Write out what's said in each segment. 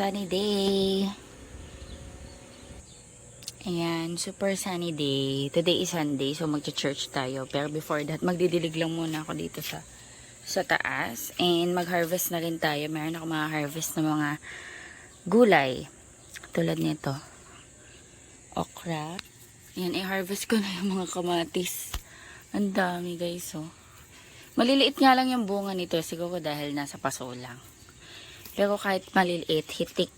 sunny day. Ayan, super sunny day. Today is Sunday, so magcha-church tayo. Pero before that, magdidilig lang muna ako dito sa taas. And mag-harvest na rin tayo. Meron ako mga harvest ng mga gulay. Tulad nito. Okra. Ayan, i-harvest ko na yung mga kamatis. Ang dami guys, oh. Maliliit nga lang yung bunga nito. Siguro dahil nasa paso lang. Pero kahit maliliit, hitik.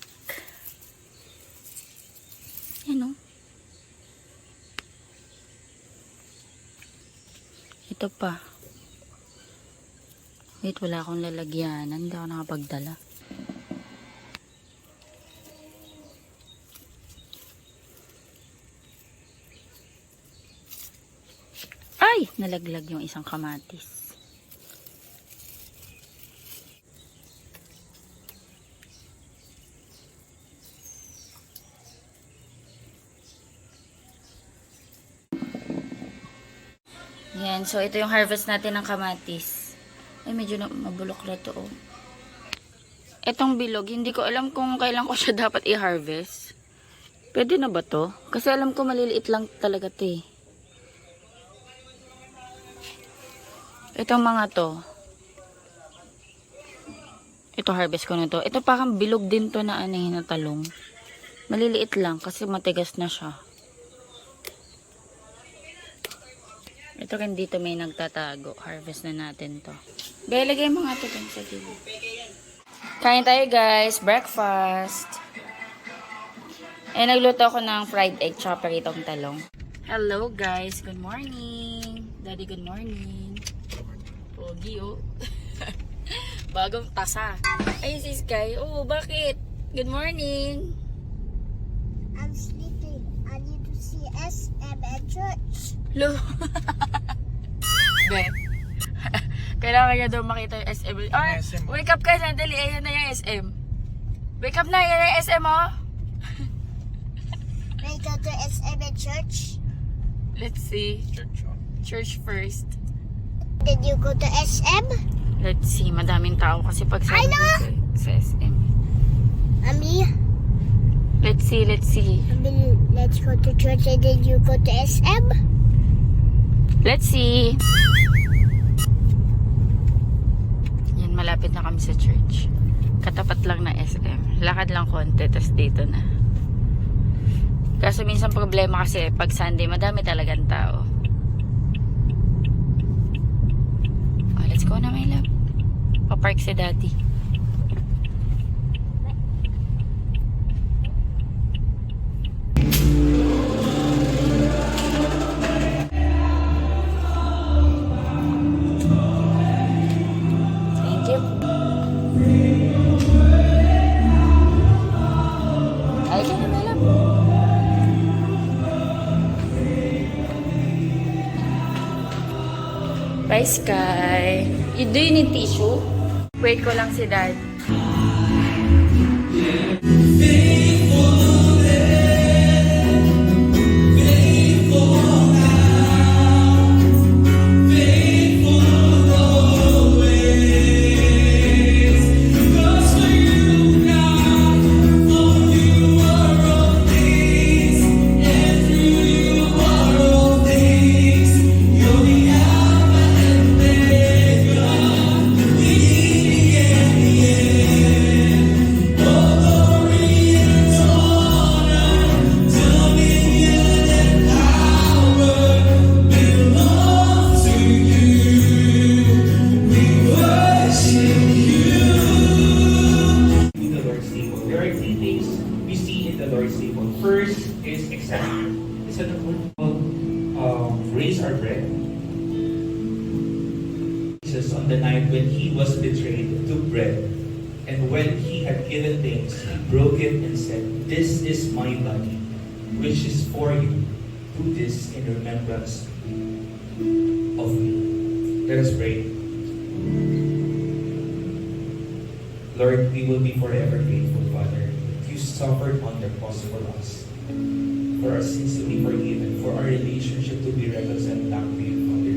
Yan, oh. Ito pa. Wait, wala akong lalagyanan. Hindi ako nakapagdala. Ay! Nalaglag yung isang kamatis. Yan. So, ito yung harvest natin ng kamatis. Ay, medyo mabulok na to, oh. Itong bilog, hindi ko alam kung kailan ko siya dapat i-harvest. Pwede na ba to? Kasi alam ko maliliit lang talaga to, eh. Itong mga to. Ito, harvest ko na to. Ito parang bilog din to na na talong. Maliliit lang kasi matigas na siya. Ito rin dito may nagtatago. Harvest na natin to. Lagay mo nga ito dun sa gilid. Kain tayo guys. Breakfast. Nagluto ako ng fried egg tsaka paritong talong. Hello guys. Good morning. Daddy, good morning. Pogi, oh. Bagong tasa. Ay, si Sky. Oh, bakit? Good morning. I'm sleeping. I need to see SM at church. Lo. Be. Kailangan niya daw makita yung SM. Oh, wake up ka na. Dali. Ayan na yung SM. Wake up na. Ayan na yung SM, oh. May go to SM at church. Let's see. Church first. Did you go to SM? Let's see. Madaming tao kasi pag sa SM. Ami, Let's see. Let's see. let's go to church and then you go to SM? Let's see. Yan, malapit na kami sa church. Katapat lang na SM. Lakad lang konti, tas dito na. Kaso minsan problema kasi pag Sunday, madami talagang tao. Oh, let's go na, my love. Papark si daddy. Bye, Sky. Do you need tissue? Wait ko lang si Dad. Raise our bread. Jesus, on the night when he was betrayed, took bread, and when he had given thanks, he broke it and said, "This is my body, which is for you. Do this in remembrance of me." Let us pray. Lord, we will be forever grateful, Father. You suffered on the cross for us, for our sins to be forgiven, for our relationship to be reconciled back to you, Father.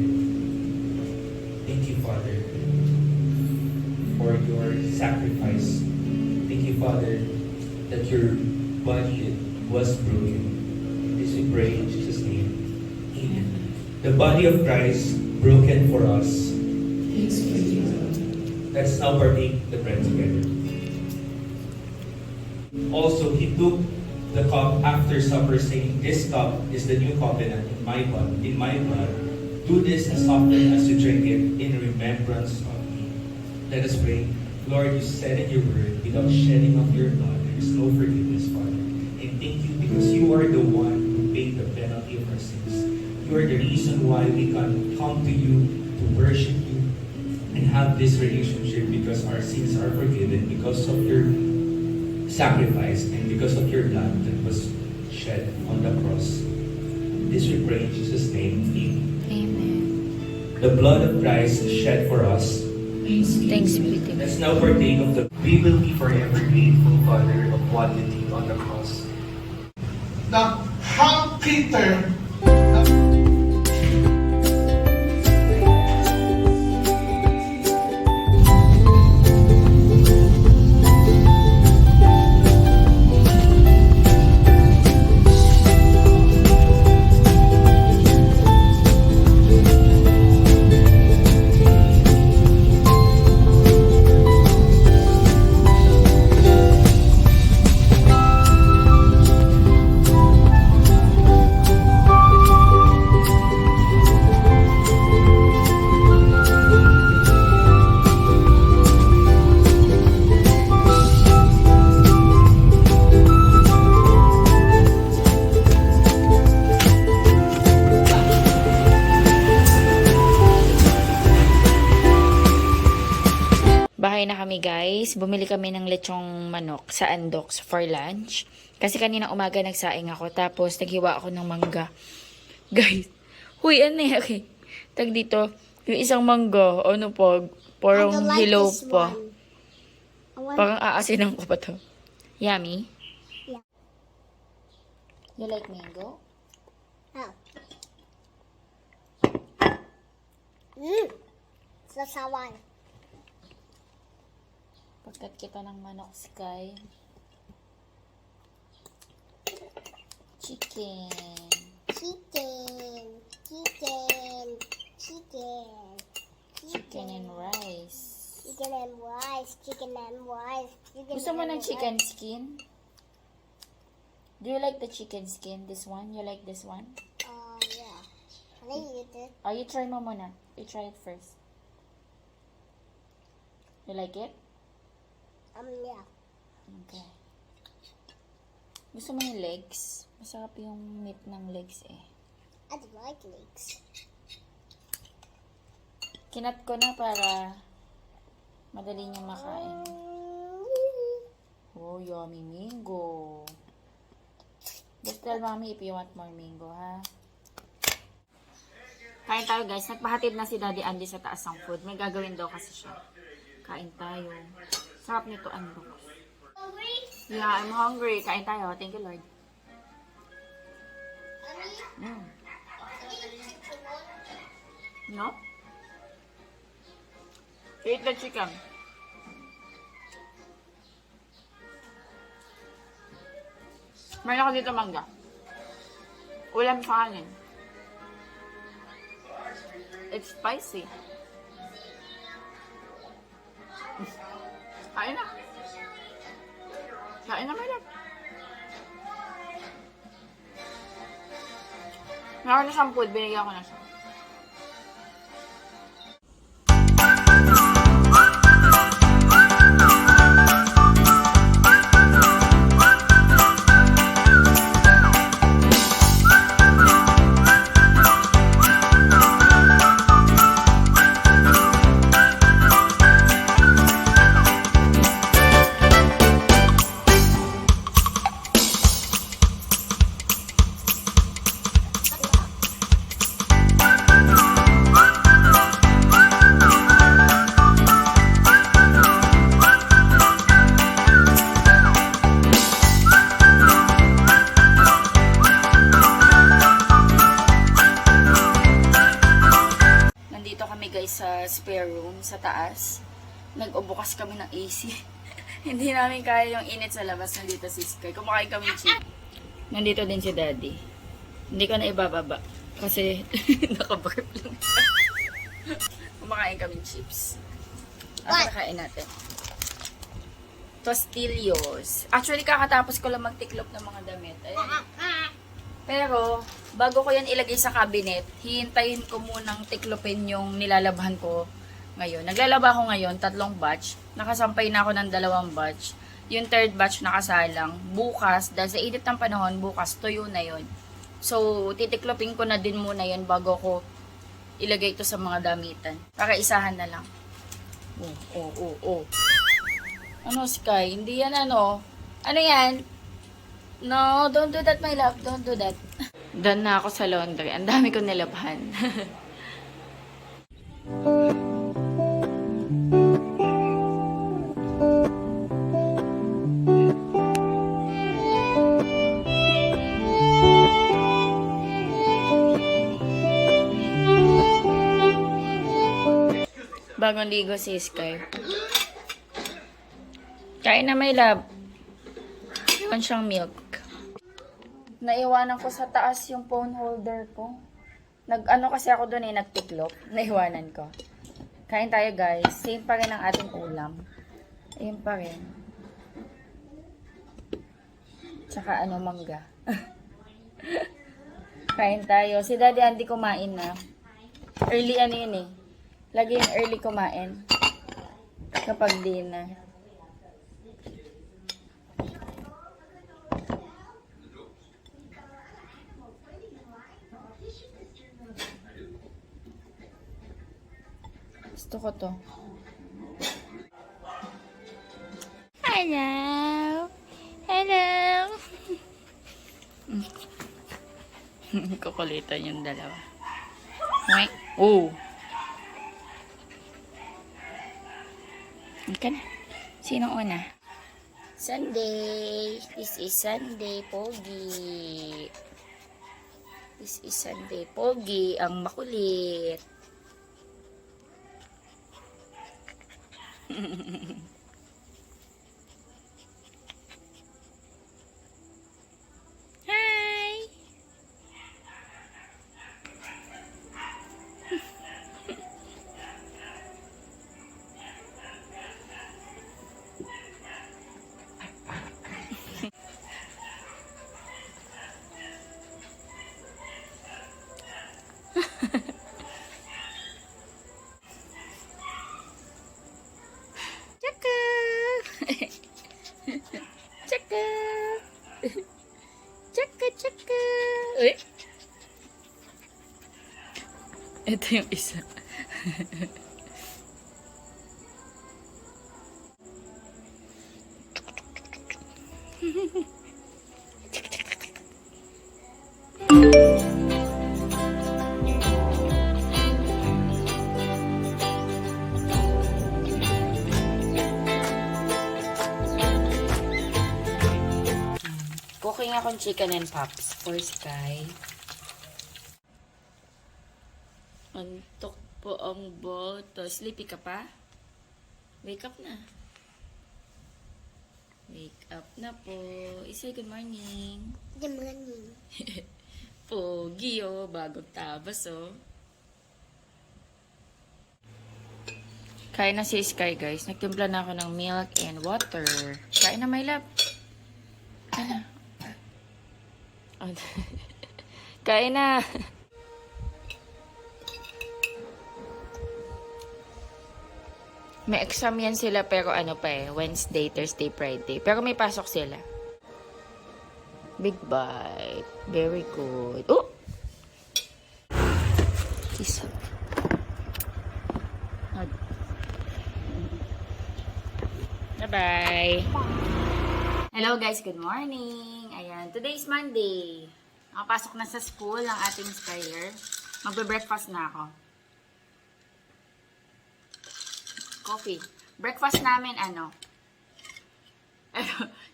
Thank you, Father, for your sacrifice. Thank you, Father, that your body was broken. This we pray in Jesus' name. Amen. The body of Christ broken for us. Let us now partake the bread together. Also, he took the cup after supper, saying, "This cup is the new covenant in my blood. Do this as often as you drink it in remembrance of me." Let us pray. Lord, you said in your word, without shedding of your blood, there is no forgiveness, Father. And thank you because you are the one who paid the penalty of our sins. You are the reason why we can come to you to worship you and have this relationship, because our sins are forgiven because of your sacrifice and because of your blood that was shed on the cross. This we pray in Jesus' name. Amen. Amen. The blood of Christ shed for us. Thanks be to God. Let's now partake of the "We will be forever grateful, Father," of what you did on the cross. Now, how Peter Bahay na kami guys. Bumili kami ng lechong manok sa Andox for lunch. Kasi kanina umaga nagsaing ako. Tapos naghiwa ako ng mangga. Guys. Huy, ano eh. Okay. Tag dito. Yung isang mangga. Ano po. I Parang don't like hilaw this pa. one. I want Parang aasinan ko pa to. Yummy? Yeah. You like mango? oh. Sasawan. Pagkat kita ng manok, Sky. Chicken. Chicken. Chicken. Chicken. Chicken and rice. Chicken and rice. Chicken and rice. Chicken Gusto mo and ng chicken skin? Do you like the chicken skin? This one? You like this one? Yeah. Can I eat it? Oh, you try mo muna. You try it first. You like it? Yeah. Okay. Gusto mo yung legs? Masarap yung meat ng legs eh. I don't like legs. Kinat ko na para madali niyang makain. Oh, yummy mango. Just tell mommy if you want more mango, ha? Kain tayo guys. Nagpahatid na si Daddy Andy sa taas ng food. May gagawin daw kasi siya. Kain tayo. Sarap nito, Andox. Yeah, I'm hungry. Kain tayo. Thank you, Lord. No? Eat the chicken. Meron ako dito mangga. Ulam sa kanin. It's spicy. Kain na. Kain na, Maylap. Meron na siyang food. Binigyan ko na siya. Nandito kami guys sa spare room sa taas. Nag-ubukas kami ng AC. Hindi namin kaya yung init sa labas. Nandito si Sky. Kumakain kami chip. Nandito din si Daddy. Hindi ko na ibababa. Kasi nakabarp lang siya. Kumakain kami chips. Ano nakain natin? Tostillos. Actually, kakatapos ko lang magtiklop ng mga damit. Ayan. Pero, bago ko yan ilagay sa cabinet, hihintayin ko munang tiklopin yung nilalabhan ko ngayon. Naglalaba ako ngayon, 3 batch. Nakasampay na ako ng 2 batch. Yung 3rd batch nakasalang. Bukas, dahil sa init ng panahon, bukas, tuyo na yun. So, titiklopin ko na din muna yun bago ko ilagay ito sa mga damitan. Para isahan na lang. Oh. Ano, Sky? Hindi yan ano. Ano yan? No, don't do that, my love. Don't do that. Done na ako sa laundry. Ang dami kong nilabhan. Bagong ligo si Sky. Kain na, my love. Iwan siyang milk. Naiwanan ko sa taas yung phone holder ko. Nag-ano kasi ako doon nagtiklop. Naiwanan ko. Kain tayo, guys. Same pa rin ang ating ulam. Ayun pa rin. Tsaka mangga. Kain tayo. Si Daddy Andy kumain na. Early yun eh. Lagi yung early kumain. Kapag dinner. Gusto ko to. Hello! Hello! Kukulitan yung dalawa. Wait. Oh! Ika na. Sino una? Sunday! This is Sunday, Pogi. This is Sunday, Pogi. Ang makulit. Hi! Tsaka! Tsaka! Uy! Ito yung isa. Cooking akong chicken and pops for Sky. Antok po ang boto. Sleepy ka pa? Wake up na. Wake up na po. Say good morning. Good morning. Pogi oh. Bagong tabas oh. Kain na si Sky guys. Nagtimpla na ako ng milk and water. Kain na my love. Kain na. Kain na. May exam yan sila pero Wednesday, Thursday, Friday. Pero may pasok sila. Big bite. Very good. Oh! Isa. Bye-bye. Hello guys, good morning. Ayan, today is Monday. Nakapasok na sa school ang ating Skyler. Magbe-breakfast na ako. Coffee. Breakfast namin,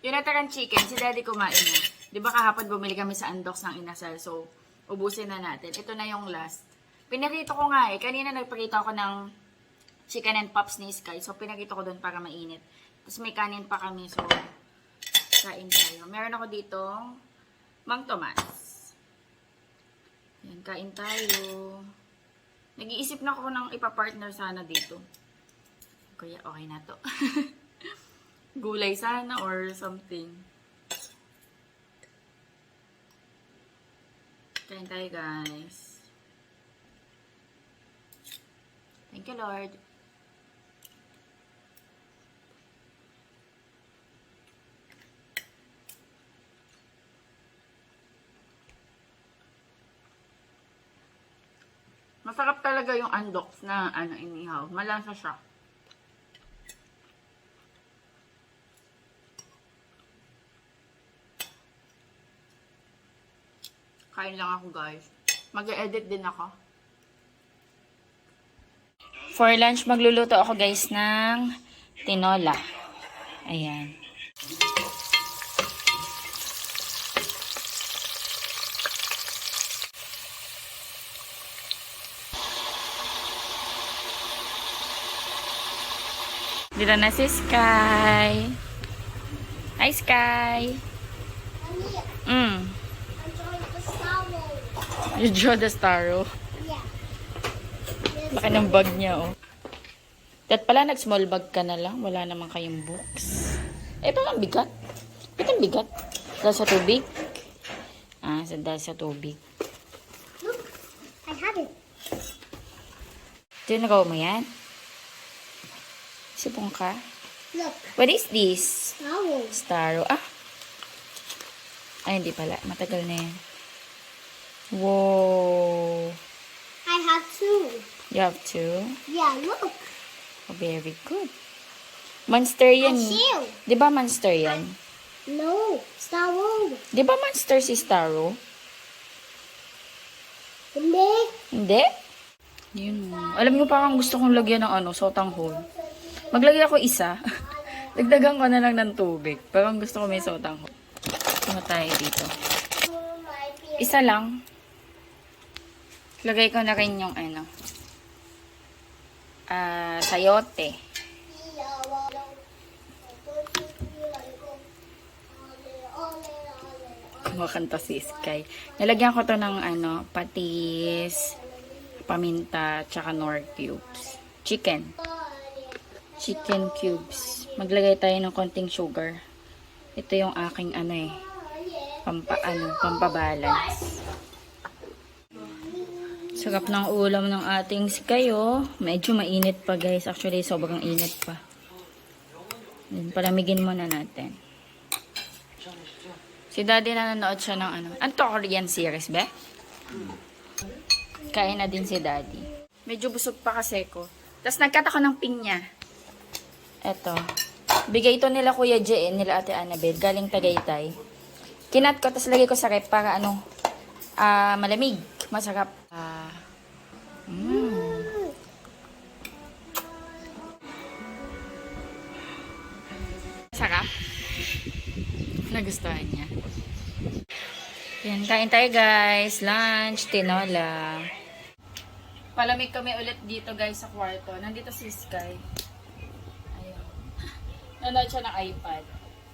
yung natarang chicken, si Daddy kumain na. Di ba kahapon bumili kami sa Andox ng inasal, so ubusin na natin. Ito na yung last. Pinarito ko nga kanina nagparito ako ng chicken and pops ni Sky, so pinarito ko doon para mainit. Tapos may kanin pa kami, so kain tayo. Meron ako ditong Mang Tomas. Yan, kain tayo. Nag-iisip na ako ng ipapartner sana dito. Kaya okay na to. Gulay sana or something. Kain tayo, guys. Thank you, Lord. Masarap talaga yung undox na inihaw. Malasa siya. Kain lang ako, guys. Mag-edit din ako. For lunch, magluluto ako, guys, ng tinola. Ayan. Dito na si Sky. Hi, Sky. Mommy, enjoy the star. You draw the star, oh. Yeah. Baka ng bag niya, oh. Dat pala, nag-small bag ka na lang. Wala naman kayong books. Eh, baka ang bigat. Ba't ang bigat? Dahil sa tubig? Ah, dahil sa tubig. Look, I have it. Ito yung nagawa mo yan? Sipong ka? Look, What is this? towel. Staro. Ah! Ay, hindi pala. Matagal na yan. Whoa! I have two. You have two? Yeah, look. Oh, very good. Monster A yan. shield. Di ba monster yan? No, Star Wars. Di ba monster si Starro? Hindi. Hindi? Yun. Alam niyo, parang gusto kong lagyan ng sotanghon. Maglagay ako isa. Dagdagan ko na lang ng tubig. Parang gusto ko may sotanghon. Ano tayo dito? Isa lang. Lagay ko na rin yung sayote. Kumakanta si Sky. Nalagyan ko to ng patis, paminta, tsaka nor cubes. Chicken cubes. Maglagay tayo ng konting sugar. Ito yung aking pampabalance. Sarap ng ulam ng ating Sky, oh. Medyo mainit pa, guys. Actually, sobrang init pa. Then, palamigin muna natin. Si Daddy nanonood siya ng ano to, Korean series, be? Kain na din si Daddy. Medyo busog pa kasi ko. Tapos nagkat ako ng pinya. Eto. Bigay ito nila Kuya J, nila Ate Annabelle. Galing Tagaytay. Kinat ko, tapos lagay ko sa rep para malamig. Masarap. Sarap. Nagustuhan niya. Yan, kain tayo guys. Lunch, tinola. Palamig kami ulit dito guys sa kwarto. Nandito si Sky. Ayan. Nanood siya ng iPad.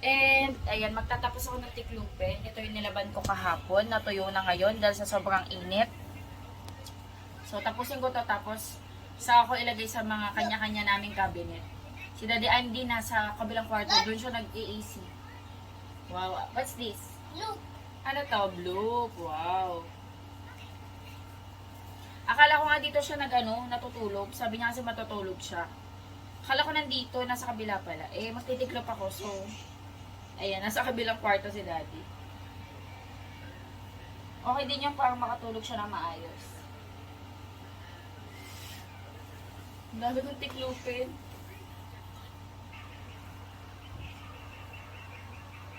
And, ayan, magtatapos ako ng tiklupin. Ito yung nilaban ko kahapon. Natuyo na ngayon dahil sa sobrang init. So, tapusin ko to tapos sa ako ilagay sa mga kanya-kanya naming cabinet. Si Daddy Andy nasa kabilang kwarto. Doon siya nag-AC. Wow. What's this? Look. Ano to? Blue. Wow. Akala ko nga dito siya natutulog. Sabi niya kasi matutulog siya. Akala ko nandito, nasa kabila pala. Eh, magtitiklop ako. So, ayan, nasa kabilang kwarto si Daddy. Okay din yung parang makatulog siya na maayos. Ang dami kong tiklupin.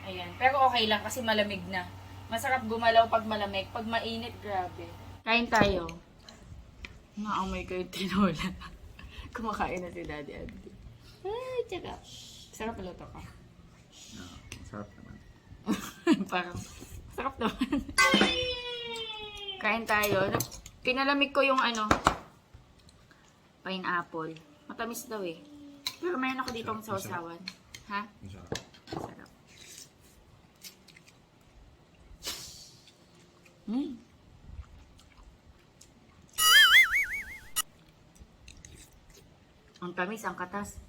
Ayan. Pero okay lang kasi malamig na. Masarap gumalaw pag malamig. Pag mainit, grabe. Kain tayo. Naamoy ko yung tinola. Kumakain na si Daddy Andy. Ay, tsaka. Sarap luto ka. No, masarap naman. Parang, sarap naman. Kain tayo. Pinalamig ko yung pineapple. Matamis daw eh. Pero mayroon ako ditong sausawan. Ha? Masarap. Sarap. Mm. Ang tamis, ang katas.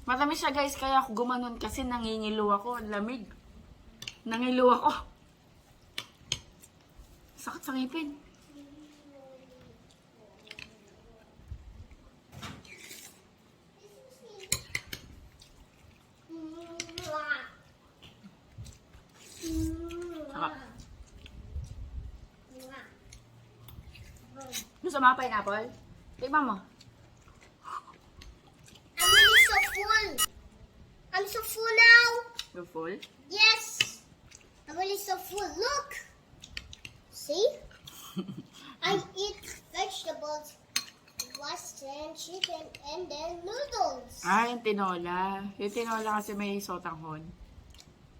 Matamis siya guys, kaya ako gumanon kasi nangingilo ako. Ang lamig. Nangilo ako. Sakit sa ngipin. Sarap. Gusto mo pineapple? Tignan mo. I'm really so full. I'm so full now. You're full? Yes. I'm really so full. Look. See? I eat vegetables, rice and chicken, and then noodles. Ah, yung tinola. Yung tinola kasi may sotanghon.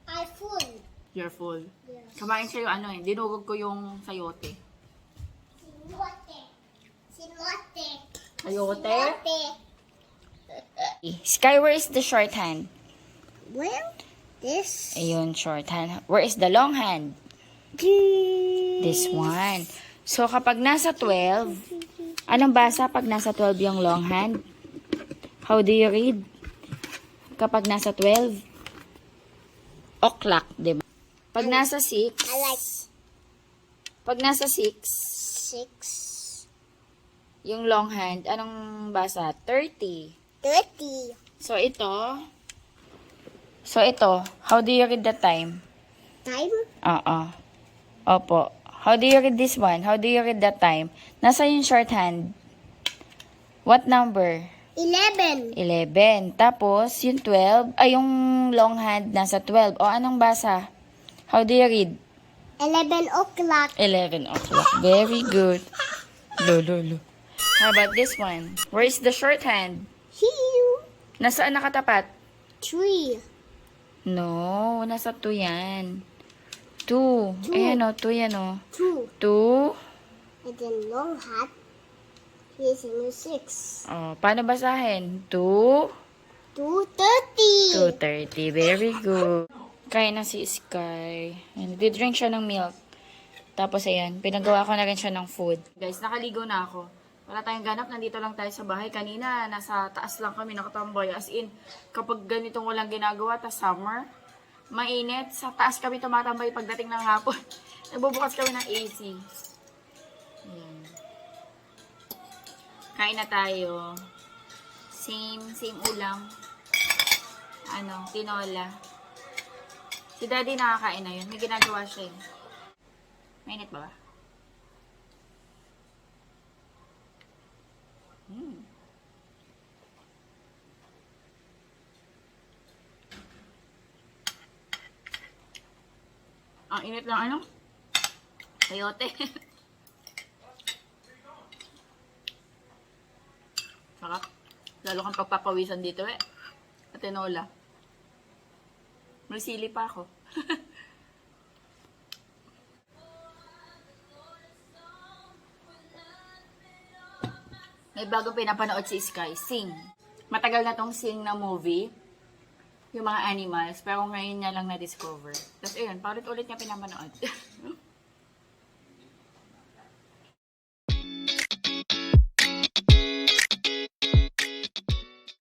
I'm full. You're full. Yes. Kumain siya yung ano eh. Dinugog ko yung sayote. Sinote. Sinote. Sayote? Sinote. Sky, where is the short hand? Well, this. Ayun, short hand. Where is the long hand? This one. So, kapag nasa 12, anong basa pag nasa 12 yung long hand? How do you read? Kapag nasa 12? O'clock, di ba? Pag nasa 6, I like pag nasa 6, 6. yung long hand, anong basa? 30. 30. So, ito, how do you read the time? Time? Oo. Opo. How do you read this one? How do you read that time? Nasa yung shorthand? What number? 11. 11. Tapos, yung 12, ay yung long hand nasa 12. O, anong basa? How do you read? 11 o'clock. 11 o'clock. Very good. Lolo. How about this one? Where is the shorthand? Here. Nasaan nakatapat? 3. No, nasa 2 yan. 2. Ayan o, 2 yan o. 2. 2. And then long hat. Here's a new 6. Oh, paano basahin? 2. 2:30. 2:30. Very good. Kain na si Sky. And drink siya ng milk. Tapos ayan, pinagawa ko na rin siya ng food. Guys, nakaligo na ako. Wala tayong ganap, nandito lang tayo sa bahay. Kanina, nasa taas lang kami nakatambay. As in, kapag ganitong walang ginagawa, tas summer, mainit, sa taas kami tumatambay pagdating ng hapon. Nagbubukas kami ng AC. Ayan. Kain na tayo. Same ulam. Tinola. Si Daddy nakakain na yun. May ginagawa siya eh. Mainit ba? Ang init ng ano? Sayote. Sarap. Lalo kang pagpapawisan dito eh. At tinola. May sili pa ako. May bagong pinapanood si Sky. Sing. Matagal na tong Sing na movie. Yung mga animals. Pero ngayon niya lang na-discover. Tapos ayun, paulit-ulit niya pinapanood.